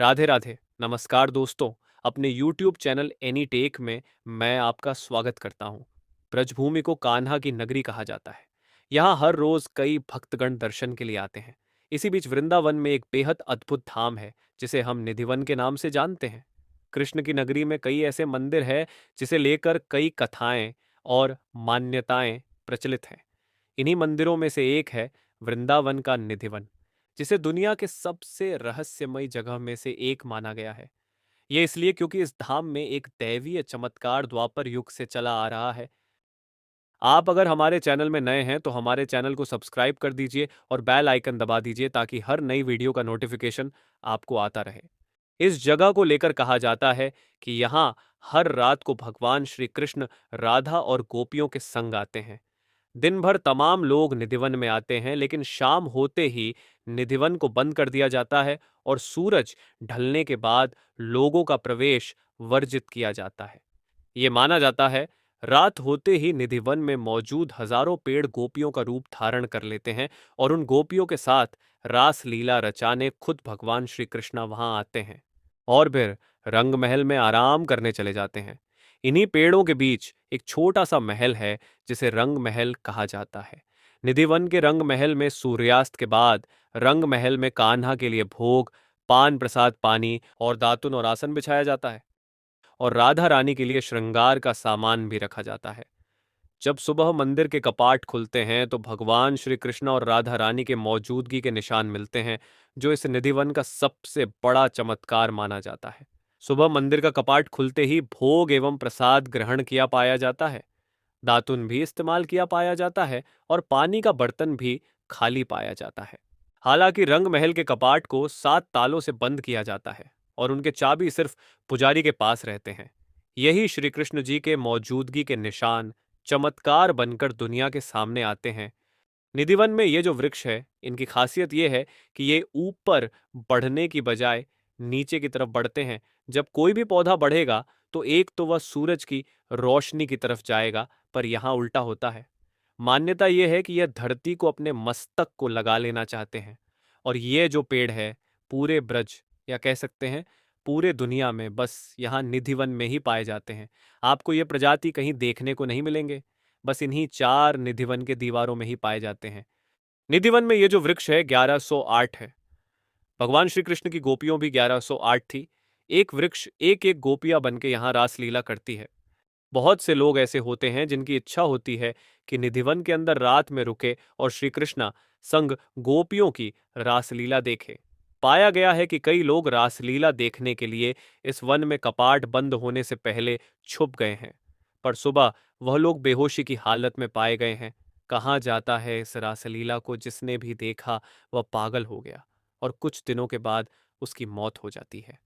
राधे राधे। नमस्कार दोस्तों। अपने YouTube चैनल एनी टेक में मैं आपका स्वागत करता हूँ। ब्रजभूमि को कान्हा की नगरी कहा जाता है। यहाँ हर रोज कई भक्तगण दर्शन के लिए आते हैं। इसी बीच वृंदावन में एक बेहद अद्भुत धाम है जिसे हम निधिवन के नाम से जानते हैं। कृष्ण की नगरी में कई ऐसे मंदिर हैं जिसे लेकर कई कथाएं और मान्यताएं प्रचलित हैं। इन्हीं मंदिरों में से एक है वृंदावन का निधिवन, जिसे दुनिया के सबसे रहस्यमयी जगह में से एक माना गया है। ये इसलिए क्योंकि इस धाम में एक दैवीय चमत्कार द्वापर युग से चला आ रहा है। आप अगर हमारे चैनल में नए हैं तो हमारे चैनल को सब्सक्राइब कर दीजिए और बेल आइकन दबा दीजिए ताकि हर नई वीडियो का नोटिफिकेशन आपको आता रहे। इस जगह को लेकर कहा जाता है कि यहाँ हर रात को भगवान श्री कृष्ण राधा और गोपियों के संग आते हैं। दिन भर तमाम लोग निधिवन में आते हैं, लेकिन शाम होते ही निधिवन को बंद कर दिया जाता है और सूरज ढलने के बाद लोगों का प्रवेश वर्जित किया जाता है। ये माना जाता है रात होते ही निधिवन में मौजूद हजारों पेड़ गोपियों का रूप धारण कर लेते हैं और उन गोपियों के साथ रास लीला रचाने खुद भगवान श्री कृष्णा वहां आते हैं और फिर रंग महल में आराम करने चले जाते हैं। इन्हीं पेड़ों के बीच एक छोटा सा महल है जिसे रंग महल कहा जाता है। निधिवन के रंग महल में सूर्यास्त के बाद रंग महल में कान्हा के लिए भोग, पान प्रसाद, पानी और दातुन और आसन बिछाया जाता है और राधा रानी के लिए श्रृंगार का सामान भी रखा जाता है। जब सुबह मंदिर के कपाट खुलते हैं तो भगवान श्री कृष्ण और राधा रानी के मौजूदगी के निशान मिलते हैं, जो इस निधिवन का सबसे बड़ा चमत्कार माना जाता है। सुबह मंदिर का कपाट खुलते ही भोग एवं प्रसाद ग्रहण किया पाया जाता है, दातुन भी इस्तेमाल किया पाया जाता है और पानी का बर्तन भी खाली पाया जाता है। हालांकि रंग महल के कपाट को 7 तालों से बंद किया जाता है और उनके चाबी सिर्फ पुजारी के पास रहते हैं। यही श्री कृष्ण जी के मौजूदगी के निशान चमत्कार बनकर दुनिया के सामने आते हैं। निधिवन में ये जो वृक्ष है, इनकी खासियत ये है कि ये ऊपर बढ़ने की बजाय नीचे की तरफ बढ़ते हैं। जब कोई भी पौधा बढ़ेगा तो एक तो वह सूरज की रोशनी की तरफ जाएगा, पर यहाँ उल्टा होता है। मान्यता यह है कि यह धरती को अपने मस्तक को लगा लेना चाहते हैं और ये जो पेड़ है पूरे ब्रज, या कह सकते हैं पूरे दुनिया में, बस यहाँ निधिवन में ही पाए जाते हैं। आपको ये प्रजाति कहीं देखने को नहीं मिलेंगे, बस इन्हीं 4 निधिवन के दीवारों में ही पाए जाते हैं। निधिवन में ये जो वृक्ष है 1108 है। भगवान श्री कृष्ण की गोपियों भी 1108 थी। एक वृक्ष एक एक गोपियां बनके यहाँ रासलीला करती है। बहुत से लोग ऐसे होते हैं जिनकी इच्छा होती है कि निधिवन के अंदर रात में रुके और श्री कृष्णा संग गोपियों की रासलीला देखें। पाया गया है कि कई लोग रासलीला देखने के लिए इस वन में कपाट बंद होने से पहले छुप गए हैं, पर सुबह वह लोग बेहोशी की हालत में पाए गए हैं। कहाँ जाता है इस रासलीला को जिसने भी देखा वह पागल हो गया और कुछ दिनों के बाद उसकी मौत हो जाती है।